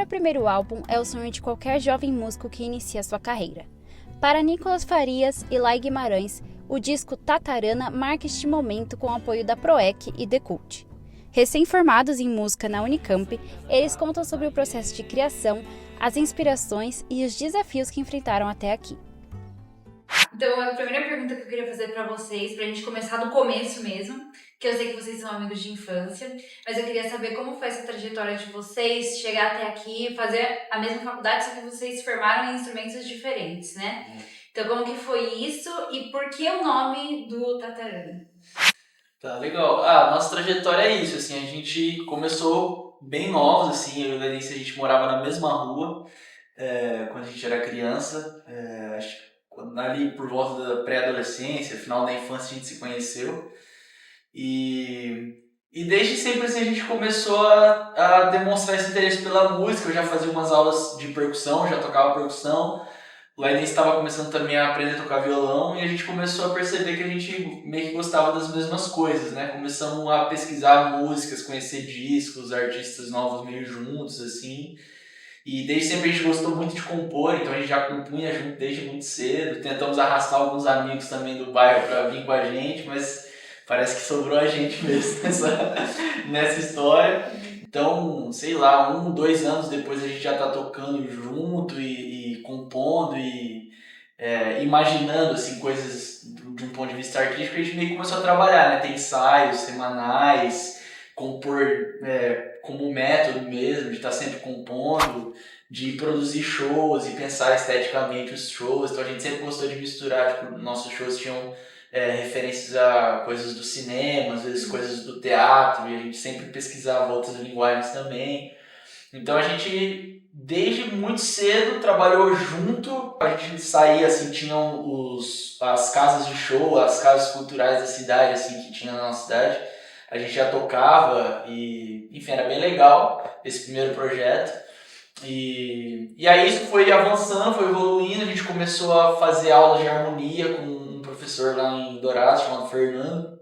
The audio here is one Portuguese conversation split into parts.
o primeiro álbum é o sonho de qualquer jovem músico que inicia sua carreira. Para Nicolas Farias e Lai Guimarães, o disco Tatarana marca este momento com o apoio da Proec e The Cult. Recém-formados em música na Unicamp, eles contam sobre o processo de criação, as inspirações e os desafios que enfrentaram até aqui. Então, a primeira pergunta que eu queria fazer pra vocês, pra gente começar do começo mesmo, que eu sei que vocês são amigos de infância, mas eu queria saber como foi essa trajetória de vocês, chegar até aqui, fazer a mesma faculdade, só que vocês se formaram em instrumentos diferentes, né? Então, como que foi isso e por que o nome do Tatarana? Tá, legal. Nossa trajetória é isso, assim, a gente começou bem novos, assim, eu e a Letícia, a gente morava na mesma rua, quando a gente era criança, acho que ali por volta da pré-adolescência, final da infância a gente se conheceu, e desde sempre assim, a gente começou a demonstrar esse interesse pela música. Eu já fazia umas aulas de percussão, já tocava percussão, o Laiden estava começando também a aprender a tocar violão e a gente começou a perceber que a gente meio que gostava das mesmas coisas, né? Começamos a pesquisar músicas, conhecer discos, artistas novos meio juntos, assim. E desde sempre a gente gostou muito de compor, então a gente já compunha junto desde muito cedo. Tentamos arrastar alguns amigos também do bairro para vir com a gente, mas parece que sobrou a gente mesmo nessa história. Então, sei lá, 2 anos depois a gente já tá tocando junto e compondo e imaginando assim, coisas de um ponto de vista artístico. A gente meio que começou a trabalhar, né? Tem ensaios semanais, compor como método mesmo, de estar sempre compondo, de produzir shows e pensar esteticamente os shows. Então a gente sempre gostou de misturar, tipo, nossos shows tinham referências a coisas do cinema, às vezes coisas do teatro, e a gente sempre pesquisava outras linguagens também. Então a gente, desde muito cedo, trabalhou junto. A gente saía, assim, tinham as casas de show, as casas culturais da cidade, assim, que tinha na nossa cidade. A gente já tocava e, enfim, era bem legal esse primeiro projeto. E aí isso foi avançando, foi evoluindo. A gente começou a fazer aulas de harmonia com um professor lá em Dourados, chamado Fernando,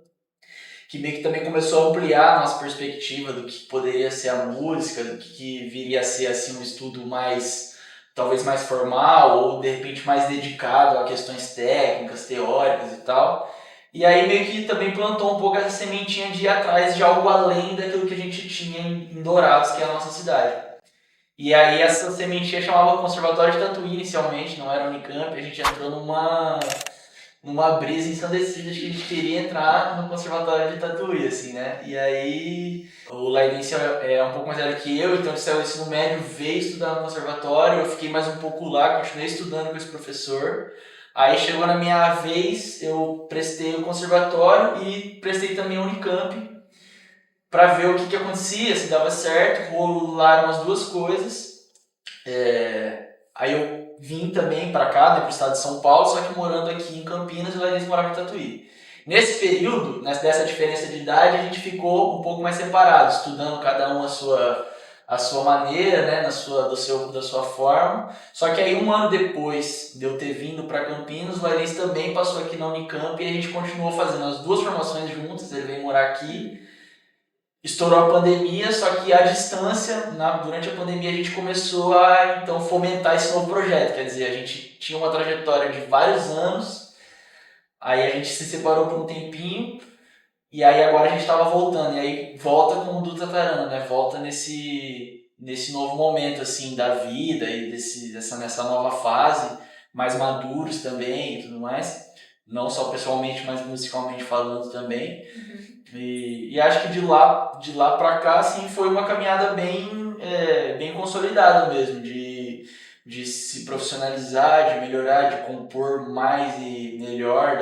que meio que também começou a ampliar a nossa perspectiva do que poderia ser a música, do que viria a ser assim, um estudo mais, talvez mais formal, ou de repente mais dedicado a questões técnicas, teóricas e tal. E aí meio que também plantou um pouco essa sementinha de ir atrás de algo além daquilo que a gente tinha em Dourados, que é a nossa cidade. E aí essa sementinha chamava Conservatório de Tatuí inicialmente, não era Unicamp. A gente entrou numa brisa ensandecida de que a gente queria entrar no Conservatório de Tatuí, assim, né? E aí o Laidense é um pouco mais velho que eu, então ele saiu do ensino médio, veio estudar no conservatório. Eu fiquei mais um pouco lá, continuei estudando com esse professor. Aí chegou na minha vez, eu prestei o conservatório e prestei também o Unicamp para ver o que acontecia, se dava certo. Rolaram as duas coisas. Aí eu vim também para cá, para o estado de São Paulo, só que morando aqui em Campinas e o Laís morava em Tatuí. Nesse período, dessa diferença de idade, a gente ficou um pouco mais separados, estudando cada um a sua maneira, né, da sua forma. Só que aí 1 ano depois de eu ter vindo para Campinas, o Laís também passou aqui na Unicamp e a gente continuou fazendo as duas formações juntas. Ele veio morar aqui. Estourou a pandemia, só que à distância, durante a pandemia a gente começou a então fomentar esse novo projeto. Quer dizer, a gente tinha uma trajetória de vários anos, aí a gente se separou por um tempinho, e aí agora a gente estava voltando. E aí volta com o do Tatarana, né? Volta nesse novo momento assim da vida e nessa nova fase, mais maduros também e tudo mais. Não só pessoalmente, mas musicalmente falando também. E acho que de lá pra cá, assim, foi uma caminhada bem consolidada mesmo, de se profissionalizar, de melhorar, de compor mais e melhor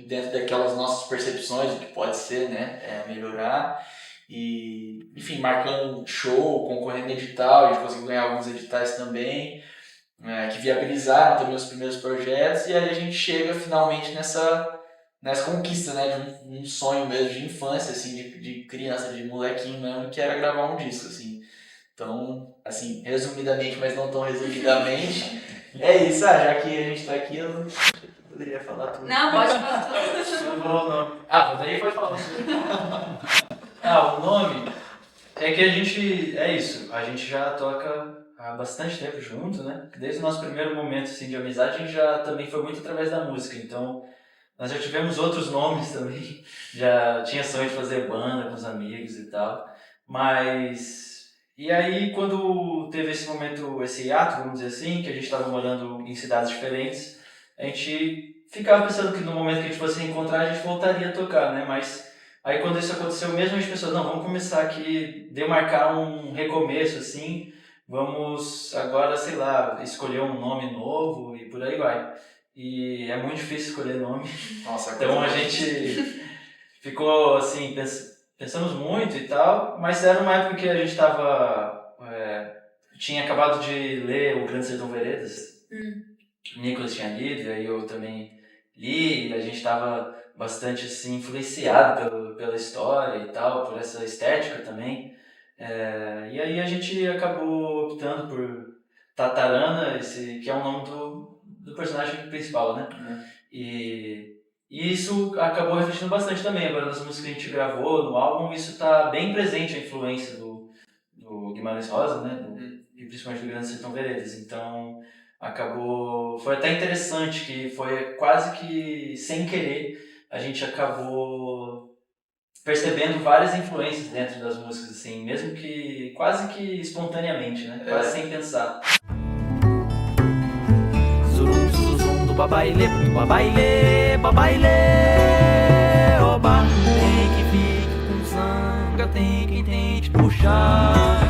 dentro daquelas nossas percepções do que pode ser, né, melhorar. E, enfim, marcando show, concorrendo em edital, a gente conseguiu ganhar alguns editais também, que viabilizaram também os primeiros projetos, e aí a gente chega finalmente nessa conquista, né, de um sonho mesmo de infância, assim, de criança, de molequinho mesmo, que era gravar um disco, assim. Então, assim, resumidamente, mas não tão resumidamente, é isso. Já que a gente tá aqui, eu não poderia falar tudo. Não, pode falar tudo. Sobrou o nome. Mas aí pode falar. O nome é que a gente, é isso, a gente já toca há bastante tempo junto, né? Desde o nosso primeiro momento assim, de amizade, a gente já também foi muito através da música. Então, nós já tivemos outros nomes também. Já tinha sonho de fazer banda com os amigos e tal. Mas... E aí, quando teve esse momento, esse hiato, vamos dizer assim, que a gente estava morando em cidades diferentes, a gente ficava pensando que no momento que a gente fosse encontrar, a gente voltaria a tocar, né? Mas aí quando isso aconteceu mesmo, a gente pensou, não, vamos começar aqui, demarcar um recomeço, assim, vamos agora, sei lá, escolher um nome novo e por aí vai. E é muito difícil escolher nome, Nossa, então a gente ficou assim, pensamos muito e tal, mas era uma época que a gente estava... tinha acabado de ler O Grande Sertão Veredas, o Nicolas tinha lido, e aí eu também li, e a gente estava bastante assim, influenciado pela história e tal, por essa estética também. E aí a gente acabou optando por Tatarana, que é o nome do personagem principal, né? E isso acabou refletindo bastante também. Agora nas músicas que a gente gravou no álbum, isso está bem presente, a influência do Guimarães Rosa, né? E principalmente do Grande Sertão Veredas. Então acabou... Foi até interessante que foi quase que sem querer a gente acabou percebendo várias influências dentro das músicas, assim, mesmo que quase que espontaneamente, né? Quase sem pensar. Zurum, zuzum, do babaile, oba. Tem que fique com zanga, tem quem tente puxar.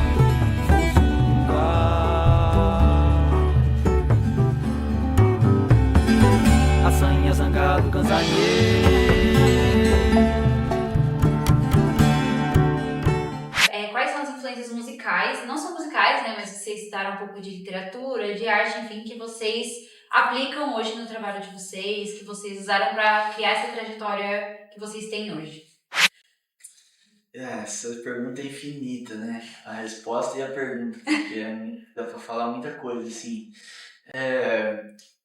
Assanha, zangado, cansanhê. Quais são as influências musicais, não só musicais, né, mas vocês citaram um pouco de literatura, de arte, enfim, que vocês aplicam hoje no trabalho de vocês, que vocês usaram para criar essa trajetória que vocês têm hoje? Essa pergunta é infinita, né? A resposta e a pergunta, porque dá pra falar muita coisa, assim.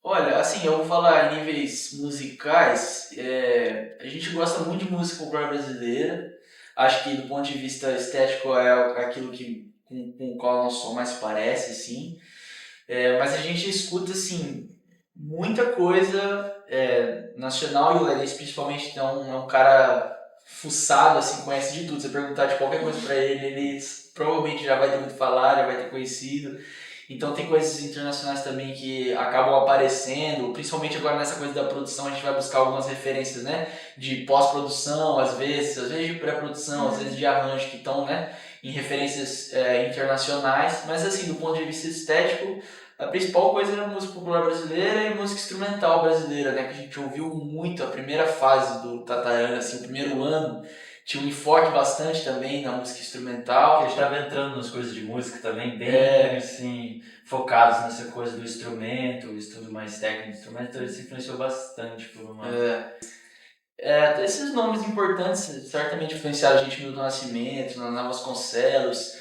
Olha, assim, eu vou falar em níveis musicais, a gente gosta muito de música popular brasileira. Acho que do ponto de vista estético é aquilo com o qual nosso som mais parece, assim. Mas a gente escuta, assim, muita coisa nacional, e o Ledez principalmente é um cara fuçado, assim, conhece de tudo. Você perguntar de qualquer coisa pra ele provavelmente já vai ter ouvido falar, já vai ter conhecido. Então tem coisas internacionais também que acabam aparecendo, principalmente agora nessa coisa da produção, a gente vai buscar algumas referências, né, de pós-produção, às vezes de pré-produção, às vezes de arranjo que estão, né, em referências internacionais, mas assim, do ponto de vista estético, a principal coisa era a música popular brasileira e a música instrumental brasileira, né, que a gente ouviu muito, a primeira fase do Tatarana, assim, o primeiro ano, tinha um enfoque bastante também na música instrumental. Que a gente estava entrando nas coisas de música também, bem assim, focados nessa coisa do instrumento, o estudo mais técnico do instrumento, então ele se influenciou bastante por uma... Esses nomes importantes certamente influenciaram a gente no Nascimento, na Naná Vasconcelos,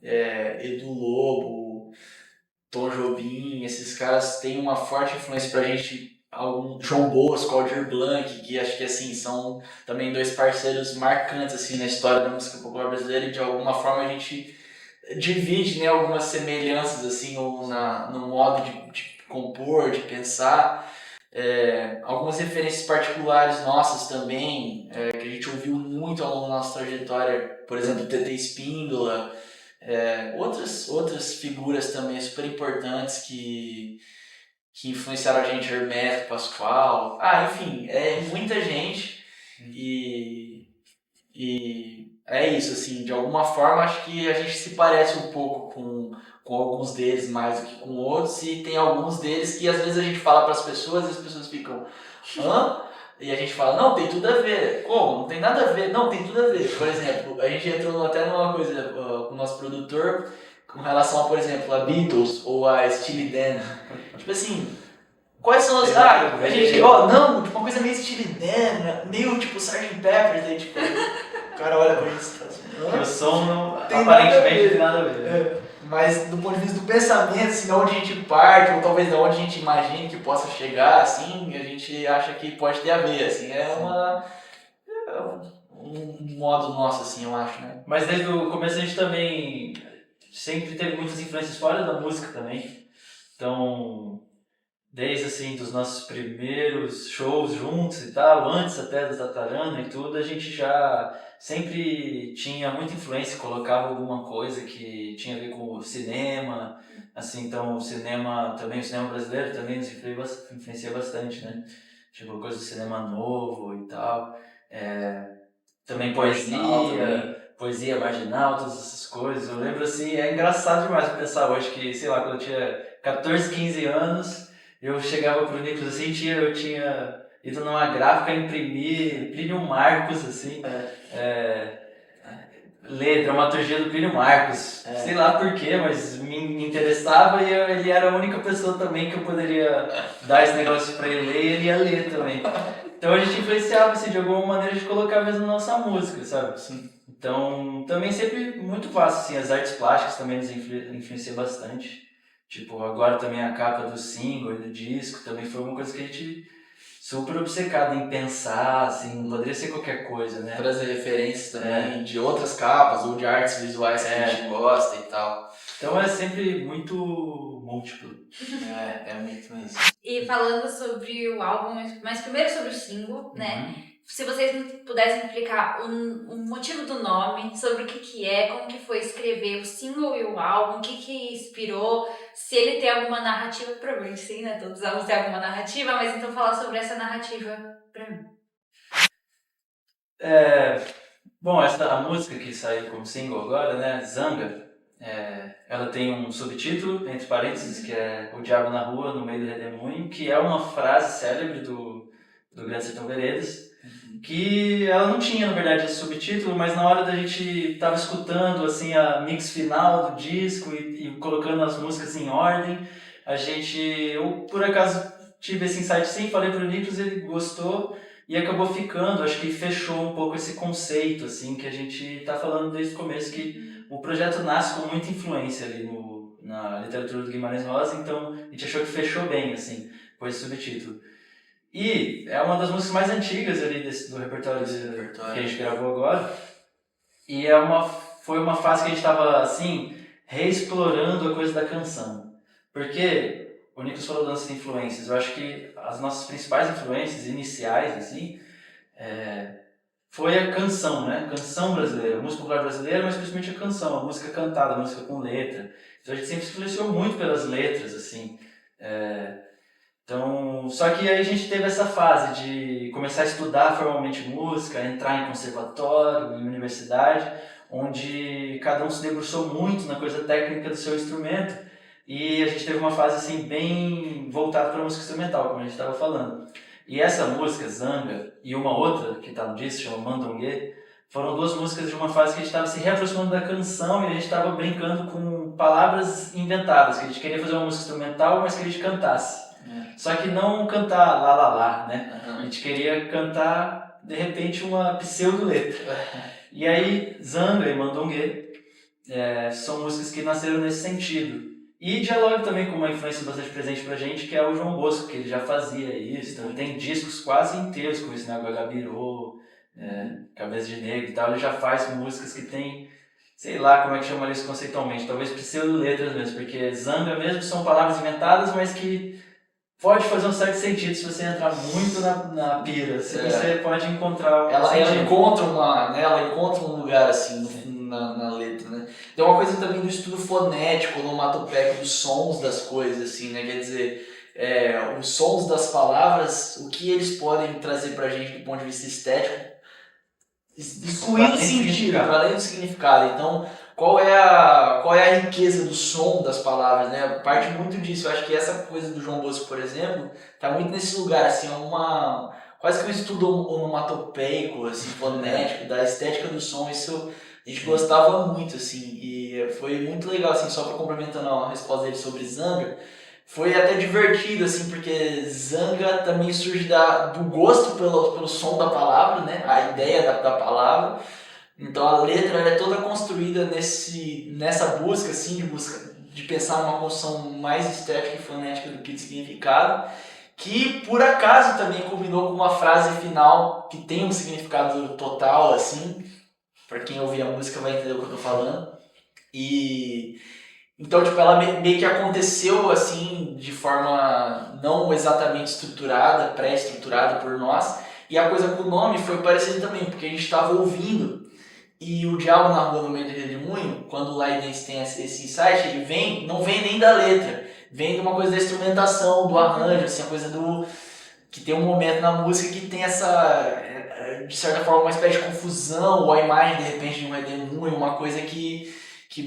Edu Lobo, Tom Jobim, esses caras têm uma forte influência pra gente. João Bosco, Aldir Blanc, que acho que assim, são também dois parceiros marcantes assim, na história da música popular brasileira, e de alguma forma a gente divide, né, algumas semelhanças assim, no modo de compor, de pensar. Algumas referências particulares nossas também, que a gente ouviu muito ao longo da nossa trajetória, por exemplo, TT Espíndola, outras figuras também super importantes que influenciaram a gente, Hermeto, Pascoal, enfim, muita gente e é isso, assim, de alguma forma acho que a gente se parece um pouco com alguns deles mais do que com outros, e tem alguns deles que às vezes a gente fala para as pessoas e as pessoas ficam, hã? E a gente fala, não, tem tudo a ver. Como? Não tem nada a ver. Não, tem tudo a ver. Por exemplo, a gente entrou até numa coisa com o nosso produtor com relação a, por exemplo, a Beatles ou a Steely Dan. Tipo assim, quais são as... a gente... não, tipo uma coisa meio Steely Dan, meio tipo Sgt. Pepper, daí tipo... O cara olha pra isso e fala assim... O som não, tem aparentemente tem nada a ver. Mas do ponto de vista do pensamento, assim, de onde a gente parte, ou talvez de onde a gente imagina que possa chegar, assim, a gente acha que pode ter a ver, assim, um modo nosso, assim, eu acho, né? Mas desde o começo a gente também sempre teve muitas influências fora da música também. Então, desde assim, dos nossos primeiros shows juntos e tal, antes até do Tatarana e tudo, a gente já sempre tinha muita influência, colocava alguma coisa que tinha a ver com o cinema, assim, então o cinema também, o cinema brasileiro também nos influencia bastante, né? Tipo, coisa do cinema novo e tal. Também poesia marginal, todas essas coisas. Eu lembro assim, é engraçado demais pensar hoje que, sei lá, quando eu tinha 14, 15 anos, eu chegava pro Nicolas assim, eu tinha ido numa gráfica imprimir Plínio Marcos, assim, ler dramaturgia do Plínio Marcos. Sei lá porquê, mas me interessava e ele era a única pessoa também que eu poderia dar esse negócio pra ele ler e ele ia ler também. Então a gente influenciava assim, de alguma maneira de colocar mesmo na nossa música, sabe? Sim. Então também sempre muito fácil, assim, as artes plásticas também nos influenciam bastante. Tipo, agora também a capa do single e do disco também foi uma coisa que a gente super obcecado em pensar, assim, não poderia ser qualquer coisa, né? Trazer referências também de outras capas ou de artes visuais que a gente gosta e tal. Então é sempre muito múltiplo. É muito isso. E falando sobre o álbum, mas primeiro sobre o single, né? Se vocês pudessem explicar o motivo do nome, sobre o que é, como que foi escrever o single e o álbum, o que inspirou, se ele tem alguma narrativa, provavelmente sim, né? Todos os álbuns têm alguma narrativa, mas então falar sobre essa narrativa pra mim. Bom, a música que saiu como single agora, né, Zanga, ela tem um subtítulo, entre parênteses, que é O Diabo na Rua, no meio do redemoinho, que é uma frase célebre do Grande Sertão Veredas, que ela não tinha, na verdade, esse subtítulo, mas na hora da gente tava escutando, assim, a mix final do disco e colocando as músicas em ordem, eu, por acaso, tive esse insight sim, falei pro Nicolas, ele gostou, e acabou ficando, acho que fechou um pouco esse conceito, assim, que a gente tá falando desde o começo, que o projeto nasce com muita influência ali na literatura do Guimarães Rosa, então a gente achou que fechou bem, assim, com esse subtítulo. E é uma das músicas mais antigas ali do repertório que a gente gravou agora, e foi uma fase que a gente estava, assim, reexplorando a coisa da canção. Porque o Nicolas falou das influências, eu acho que as nossas principais influências iniciais, assim, foi a canção, né? Canção brasileira, a música popular brasileira, mas principalmente a canção, a música cantada, a música com letra. Então a gente sempre se influenciou muito pelas letras, assim. Então, só que aí a gente teve essa fase de começar a estudar formalmente música, entrar em conservatório, em universidade, onde cada um se debruçou muito na coisa técnica do seu instrumento, e a gente teve uma fase assim bem voltada para a música instrumental, como a gente estava falando. E essa música, Zanga, e uma outra que está no disco, chama Mandongue, foram duas músicas de uma fase que a gente estava se reaproximando da canção e a gente estava brincando com palavras inventadas, que a gente queria fazer uma música instrumental, mas que a gente cantasse. Só que não cantar lá lá lá, né? A gente queria cantar, de repente, uma pseudo-letra. E aí, Zanga e Mandongue são músicas que nasceram nesse sentido. E dialoga também com uma influência bastante presente pra gente, que é o João Bosco, que ele já fazia isso. Então, tem discos quase inteiros com isso, né? O Gagabirô, Cabeça de Negro e tal. Ele já faz músicas que tem, sei lá como é que chamaria isso conceitualmente, talvez pseudo-letras mesmo, porque Zanga mesmo são palavras inventadas, mas que pode fazer um certo sentido se você entrar muito na pira, você pode encontrar ela encontra ela encontra um lugar assim na letra, né? Tem uma coisa também do estudo fonético, onomatopeico, dos sons das coisas, assim, né? Quer dizer, os sons das palavras, o que eles podem trazer pra gente do ponto de vista estético, excluindo o sentido, para além do significado. Então, qual é a riqueza do som das palavras, né? Parte muito disso. Eu acho que essa coisa do João Bosco, por exemplo, tá muito nesse lugar, assim, quase que um estudo onomatopeico, assim, fonético, da estética do som. Isso a gente gostava muito, assim, e foi muito legal, assim, só para complementando a resposta dele sobre Zanga, foi até divertido, assim, porque Zanga também surge do gosto pelo som da palavra, né? A ideia da palavra. Então a letra ela é toda construída nessa busca, assim, de pensar numa construção mais estética e fonética do que de significado, que por acaso também combinou com uma frase final que tem um significado total, assim, para quem ouvir a música vai entender o que eu tô falando, E então, tipo, ela meio que aconteceu assim, de forma não exatamente estruturada, pré-estruturada por nós. E a coisa com o nome foi parecida também, porque a gente estava ouvindo e o Diabo na Rua no Meio do Redemoinho, quando o Laidense tem esse insight, ele vem, não vem nem da letra, vem de uma coisa da instrumentação, do arranjo, assim, a coisa do que tem um momento na música que tem essa, de certa forma, uma espécie de confusão, ou a imagem, de repente, de um redemoinho, uma coisa que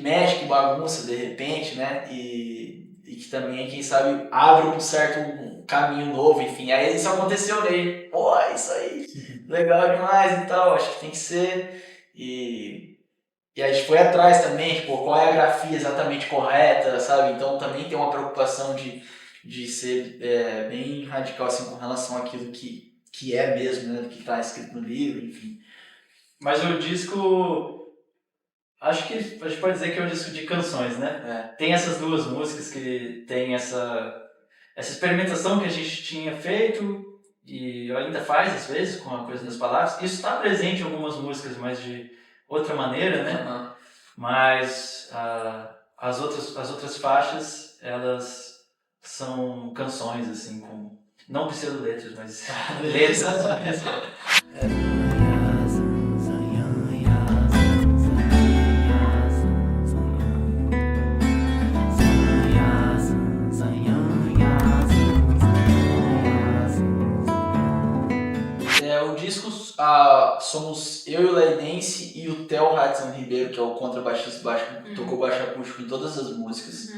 mexe, que bagunça, de repente, né? E que também, quem sabe, abre um certo caminho novo, enfim. Aí isso aconteceu nele. Pô, isso aí, legal demais e tal, acho que tem que ser. E a gente foi atrás também, tipo, qual é a grafia exatamente correta, sabe? Então também tem uma preocupação de ser bem radical assim, com relação àquilo que é mesmo, né? Do que está escrito no livro, enfim. Mas o disco, acho que a gente pode dizer que é um disco de canções, né? Tem essas duas músicas que tem essa experimentação que a gente tinha feito e ainda faz às vezes com a coisa das palavras. Isso está presente em algumas músicas, mas de outra maneira, né? Uhum. Mas as outras faixas, elas são canções, assim, com não pseudo-letras, mas letras. O disco somos eu e o Laidense e o Theo Hudson Ribeiro, que é o contrabaixista, tocou baixo acústico em todas as músicas.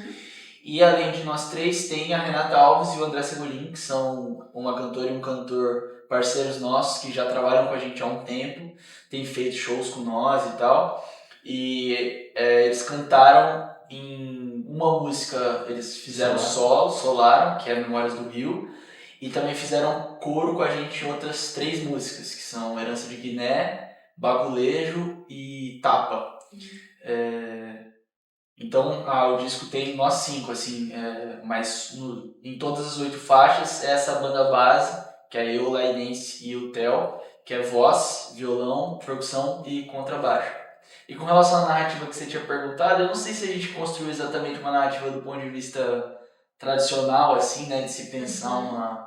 E além de nós três, tem a Renata Alves e o André Cegolin, que são uma cantora e um cantor parceiros nossos, que já trabalham com a gente há um tempo, têm feito shows com nós e tal. E eles cantaram em uma música, eles fizeram solaram, que é Memórias do Rio, e também fizeram coro com a gente em outras 3 músicas, que são Herança de Guiné, Bagulejo e Tapa. Então, o disco tem nós 5, assim, mas em todas as 8 faixas, essa banda base, que é eu, o Laidense e o Theo, que é voz, violão, percussão e contrabaixo. E com relação à narrativa que você tinha perguntado, eu não sei se a gente construiu exatamente uma narrativa do ponto de vista tradicional, assim, né, de se pensar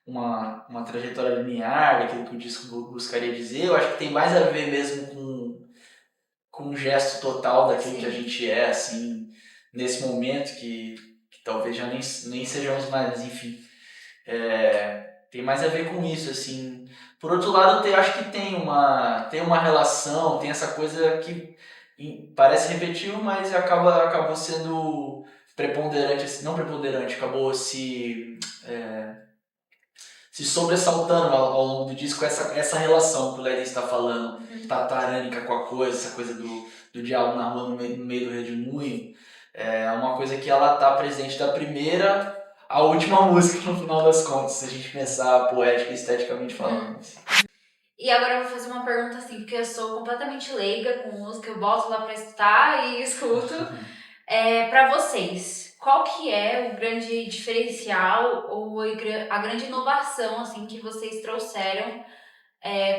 uma trajetória linear, daquilo que o disco buscaria dizer. Eu acho que tem mais a ver mesmo com um gesto total daquilo que a gente é, assim, nesse momento, que talvez já nem sejamos mais, mas enfim. Tem mais a ver com isso, assim. Por outro lado, eu acho que tem uma relação, tem essa coisa que parece repetido, mas acabou sendo preponderante, assim, não preponderante, acabou se sobressaltando ao longo do disco essa relação que o Led está falando, tatarânica com a coisa, essa coisa do diabo na rua no meio do redemoinho. É uma coisa que ela tá presente da primeira à última música no final das contas, se a gente pensar poética e esteticamente falando. E agora eu vou fazer uma pergunta assim, porque eu sou completamente leiga com música, eu boto lá pra escutar e escuto. Pra vocês, qual que é o grande diferencial ou a grande inovação assim que vocês trouxeram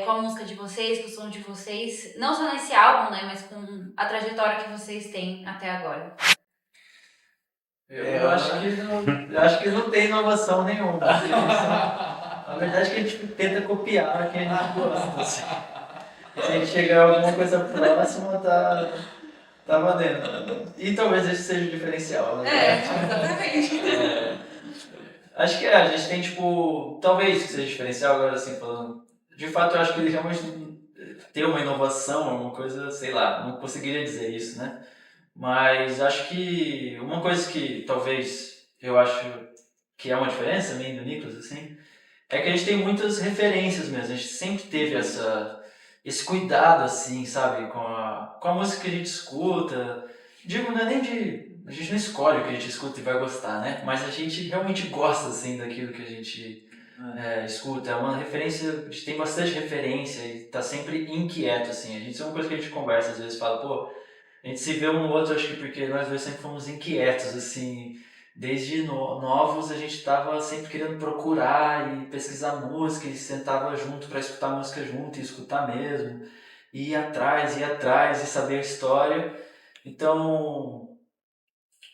com a música de vocês, com o som de vocês, não só nesse álbum, né, mas com a trajetória que vocês têm até agora? Eu acho que não tem inovação nenhuma. Na verdade, que a gente tenta copiar o que a gente gosta. Assim. Se a gente chegar a alguma coisa próxima, tá valendo. E talvez esse seja o diferencial, né? Exatamente. Acho que a gente tem, tipo, talvez que seja diferencial agora, assim, falando. De fato, eu acho que ele realmente tem uma inovação, uma coisa, sei lá, não conseguiria dizer isso, né? Mas acho que uma coisa que talvez eu acho que é uma diferença minha e do Nicolas, assim, é que a gente tem muitas referências mesmo. A gente sempre teve esse cuidado, assim, sabe, com a música que a gente escuta. Digo, não é nem de... A gente não escolhe o que a gente escuta e vai gostar, né? Mas a gente realmente gosta, assim, daquilo que a gente escuta. É uma referência... A gente tem bastante referência e tá sempre inquieto, assim. A gente é uma coisa que a gente conversa, às vezes fala, pô... A gente se vê um no outro, acho que porque nós dois sempre fomos inquietos, assim... Desde novos a gente estava sempre querendo procurar e pesquisar música e sentava junto para escutar música junto e escutar mesmo. E ir atrás e saber a história... Então,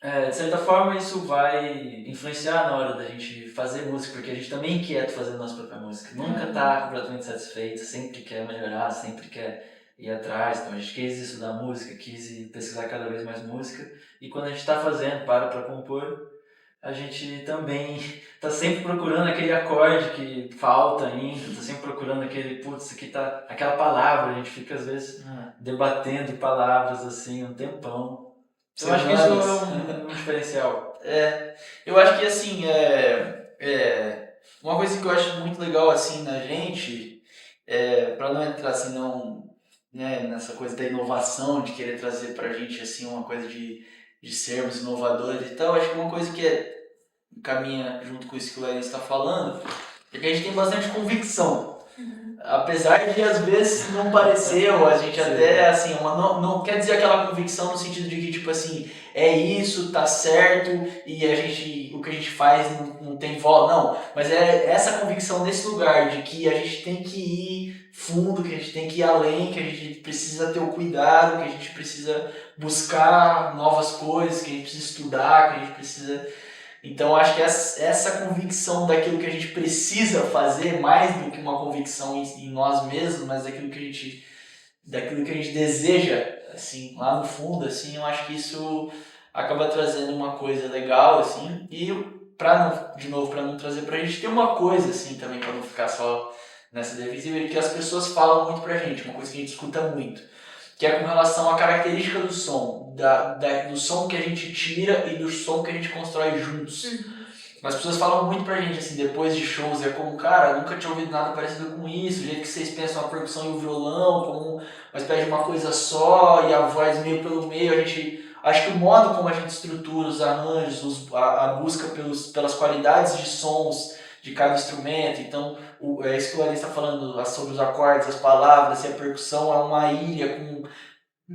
de certa forma, isso vai influenciar na hora da gente fazer música, porque a gente também quer fazer a nossa própria música. Nunca tá completamente satisfeito, sempre quer melhorar, sempre quer ir atrás. Então a gente quis estudar música, quis pesquisar cada vez mais música. E quando a gente tá fazendo, para compor, a gente também tá sempre procurando aquele acorde que falta ainda, tá sempre procurando aquele, putz, aqui tá aquela palavra, a gente fica às vezes debatendo palavras assim um tempão. Eu acho que isso é um diferencial. Eu acho que assim, uma coisa que eu acho muito legal assim na gente, para não entrar assim não, né, nessa coisa da inovação, de querer trazer pra gente assim uma coisa de sermos inovadores e tal, acho que uma coisa que caminha junto com isso que o Larry está falando, é que a gente tem bastante convicção. Apesar de às vezes não parecer, ou a gente até assim, não quer dizer aquela convicção no sentido de que tipo assim, é isso, tá certo, e o que a gente faz não tem volta, não. Mas é essa convicção nesse lugar de que a gente tem que ir fundo, que a gente tem que ir além, que a gente precisa ter o cuidado, que a gente precisa buscar novas coisas, que a gente precisa estudar, que a gente precisa. Então acho que essa convicção daquilo que a gente precisa fazer, mais do que uma convicção em nós mesmos, mas daquilo que a gente deseja, assim, lá no fundo, assim, eu acho que isso acaba trazendo uma coisa legal, assim, e de novo, para não trazer pra gente, tem uma coisa, assim, também, para não ficar só nessa defensiva, que as pessoas falam muito pra gente, uma coisa que a gente escuta muito, que é com relação à característica do som, do som que a gente tira e do som que a gente constrói juntos. As pessoas falam muito pra gente, assim, depois de shows, como, cara, nunca tinha ouvido nada parecido com isso, o jeito que vocês pensam a percussão e o violão, como uma espécie de uma coisa só, e a voz meio pelo meio, acho que o modo como a gente estrutura os arranjos, a busca pelas qualidades de sons de cada instrumento, então, é isso que o Larissa está falando, sobre os acordes, as palavras, e a percussão é uma ilha com,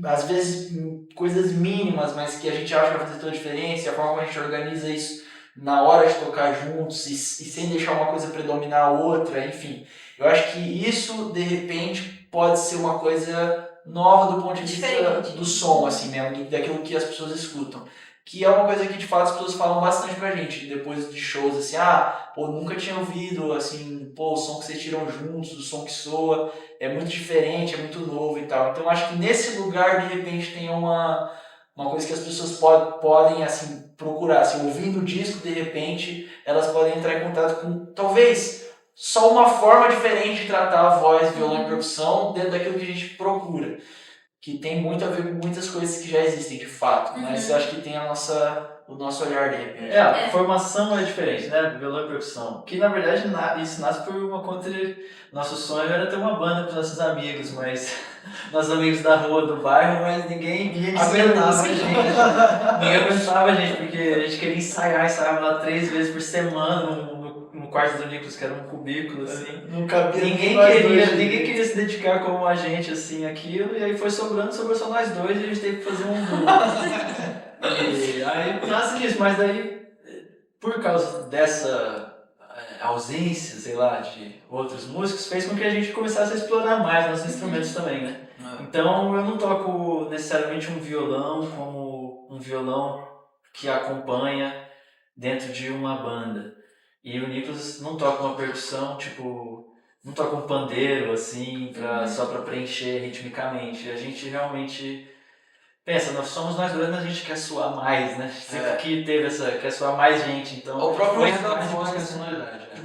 às vezes, coisas mínimas, mas que a gente acha que vai fazer toda a diferença, a forma como a gente organiza isso na hora de tocar juntos e sem deixar uma coisa predominar a outra, enfim. Eu acho que isso, de repente, pode ser uma coisa nova do ponto de vista do som, assim mesmo, daquilo que as pessoas escutam. Que é uma coisa que, de fato, as pessoas falam bastante pra gente, depois de shows, assim, nunca tinha ouvido, assim, o som que vocês tiram juntos, o som que soa, é muito diferente, é muito novo e tal. Então, acho que nesse lugar, de repente, tem uma coisa que as pessoas podem assim, procurar. Assim, ouvindo o disco, de repente, elas podem entrar em contato com, talvez, só uma forma diferente de tratar a voz, violão e percussão dentro daquilo que a gente procura. Que tem muito a ver com muitas coisas que já existem, de fato. Mas eu acho que tem o nosso olhar, de repente. A formação é diferente, né? Violão e percussão. Que, na verdade, isso nasce por uma conta de... Nosso sonho era ter uma banda com nossos amigos, mas... nossos amigos da rua, do bairro, mas ninguém aguentava a gente. Ninguém aguentava a gente, porque a gente queria ensaiava lá 3 vezes por semana no quarto do Nicolas, que era um cubículo, assim. Não cabia ninguém queria se dedicar como a gente, assim, aquilo, e aí foi sobrou só nós dois e a gente teve que fazer um duo. E aí nasce disso, mas daí, por causa dessa ausência, sei lá, de outros músicos, fez com que a gente começasse a explorar mais nossos instrumentos também, né? Então eu não toco necessariamente um violão como um violão que acompanha dentro de uma banda. E o Nicolas não toca uma percussão, tipo, não toca um pandeiro, assim, só pra preencher ritmicamente. A gente realmente pensa, nós somos nós dois, mas a gente quer soar mais, né? Sempre que teve quer soar mais gente, então... O próprio uso da voz,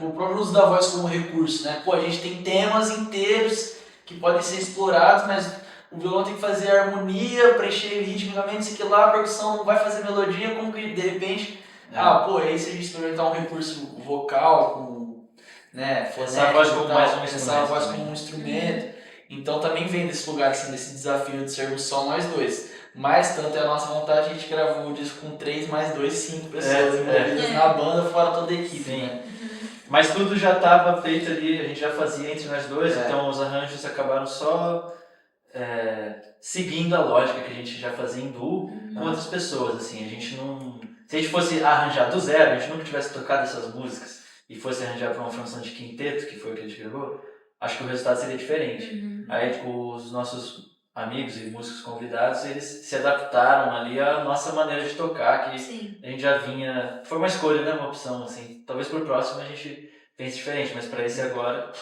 o próprio uso da voz como recurso, né? Pô, a gente tem temas inteiros que podem ser explorados, mas o violão tem que fazer harmonia, preencher ritmicamente, isso aqui lá, a percussão não vai fazer melodia, como que de repente... aí se a gente experimentar um recurso vocal, com... né, essa voz como mais um instrumento. Essa voz como um instrumento. Então também vem desse lugar, assim, desse desafio de sermos só nós dois. Mas tanto é a nossa vontade, a gente gravou o disco com 3 mais 2, 5 pessoas envolvidas na banda, fora toda a equipe. Sim. Né? Mas tudo já estava feito ali, a gente já fazia entre nós dois, então os arranjos acabaram só seguindo a lógica que a gente já fazia em duo com outras pessoas. Assim, a gente não... Se a gente fosse arranjar do zero, a gente nunca tivesse tocado essas músicas e fosse arranjar para uma formação de quinteto, que foi o que a gente gravou, acho que o resultado seria diferente. Aí os nossos amigos e músicos convidados, eles se adaptaram ali à nossa maneira de tocar, que Sim. a gente já vinha... Foi uma escolha, né? Uma opção, assim. Talvez pro próximo a gente pense diferente, mas para esse agora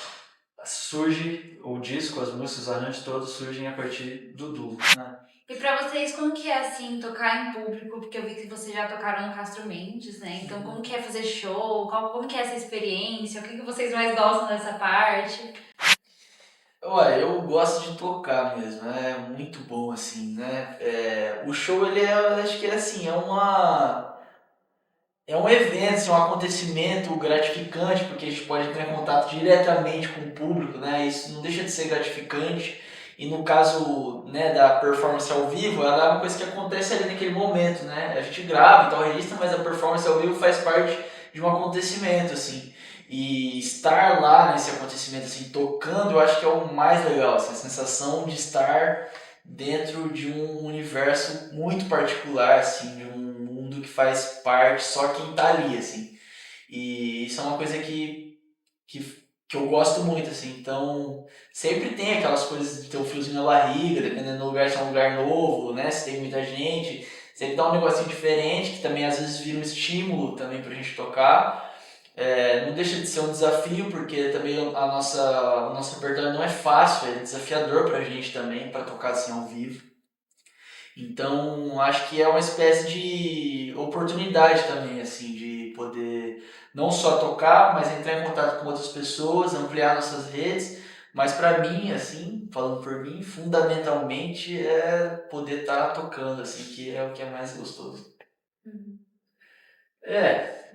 surge o disco, as músicas, os arranjos todos surgem a partir do duo, né? E pra vocês, como que é, assim, tocar em público? Porque eu vi que vocês já tocaram no Castro Mendes, né? Então, como que é fazer show? Como que é essa experiência? O que vocês mais gostam dessa parte? Olha, eu gosto de tocar mesmo, é muito bom assim, né? O show, ele acho que é assim, é um evento, assim, um acontecimento gratificante, porque a gente pode entrar em contato diretamente com o público, né? Isso não deixa de ser gratificante. E no caso, né, da performance ao vivo, ela é uma coisa que acontece ali naquele momento, né? A gente grava e tal, registra, mas a performance ao vivo faz parte de um acontecimento, assim. E estar lá nesse acontecimento, assim, tocando, eu acho que é o mais legal, assim, a sensação de estar dentro de um universo muito particular, assim, de um mundo que faz parte só quem tá ali, assim. E isso é uma coisa que eu gosto muito, assim. Então, sempre tem aquelas coisas de ter um friozinho na barriga, dependendo do lugar, se é um lugar novo, né? Se tem muita gente. Sempre dá um negocinho diferente, que também às vezes vira um estímulo também pra gente tocar. Não deixa de ser um desafio, porque também o nosso repertório não é fácil, é desafiador pra gente também, pra tocar assim ao vivo. Então, acho que é uma espécie de oportunidade também, assim, de poder não só tocar, mas entrar em contato com outras pessoas, ampliar nossas redes. Mas pra mim, assim, falando por mim, fundamentalmente é poder estar tocando, assim, que é o que é mais gostoso.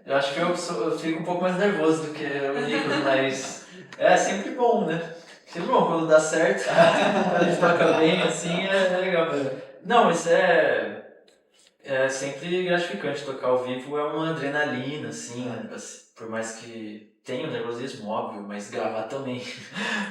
Eu acho que eu fico um pouco mais nervoso do que o Nicolas, mas é sempre bom, né? Sempre bom quando dá certo, quando a gente toca bem, assim, é legal. Não, mas é sempre gratificante tocar ao vivo, é uma adrenalina, assim, né? Por mais que tenha um nervosismo, óbvio, mas gravar também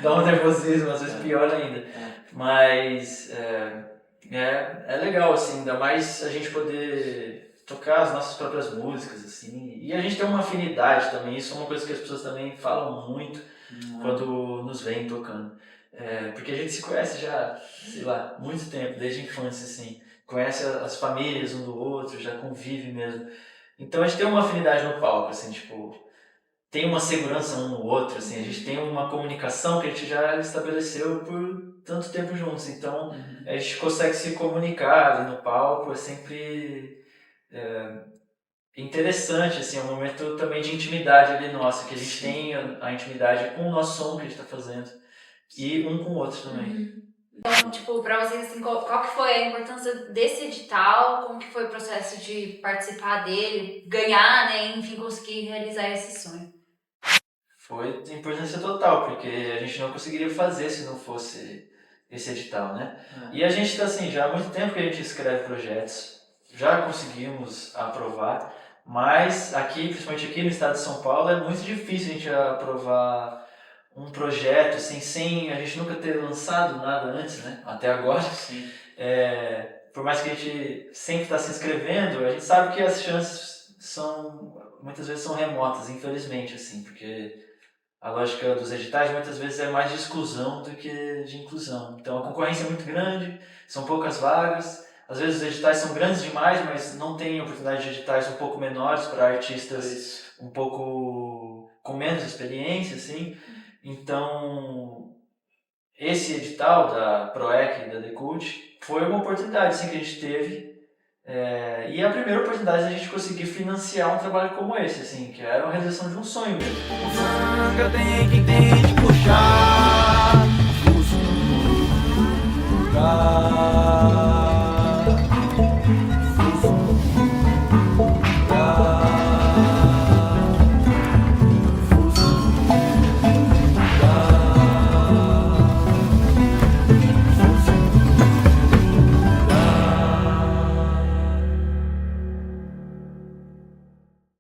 dá um nervosismo, às vezes pior ainda. Mas é legal, assim, ainda mais a gente poder tocar as nossas próprias músicas, assim, e a gente tem uma afinidade também, isso é uma coisa que as pessoas também falam muito quando nos veem tocando. Porque a gente se conhece já, sei lá, muito tempo, desde a infância, assim, conhece as famílias um do outro, já convive mesmo. Então a gente tem uma afinidade no palco, assim, tipo, tem uma segurança um no outro, assim, a gente tem uma comunicação que a gente já estabeleceu por tanto tempo juntos, então a gente consegue se comunicar ali no palco, é sempre interessante, assim, é um momento também de intimidade ali nossa, que a gente tem a intimidade com o nosso som que a gente está fazendo e um com o outro também. Então, tipo, pra vocês, assim, qual que foi a importância desse edital? Como que foi o processo de participar dele, ganhar, né? Enfim, conseguir realizar esse sonho? Foi de importância total, porque a gente não conseguiria fazer se não fosse esse edital, né? E a gente está assim, já há muito tempo que a gente escreve projetos, já conseguimos aprovar, mas aqui, principalmente aqui no estado de São Paulo, é muito difícil a gente aprovar um projeto assim, sem a gente nunca ter lançado nada antes, né? Até agora. Sim. Por mais que a gente sempre está se inscrevendo, a gente sabe que as chances muitas vezes são remotas, infelizmente, assim, porque a lógica dos editais muitas vezes é mais de exclusão do que de inclusão. Então a concorrência é muito grande, são poucas vagas, às vezes os editais são grandes demais, mas não tem oportunidade de editais um pouco menores para artistas um pouco com menos experiência, assim. Então esse edital da PROEC e da Decult foi uma oportunidade assim, que a gente teve. E a primeira oportunidade de a gente conseguir financiar um trabalho como esse, assim, que era uma realização de um sonho mesmo. O Zanga tem que puxar.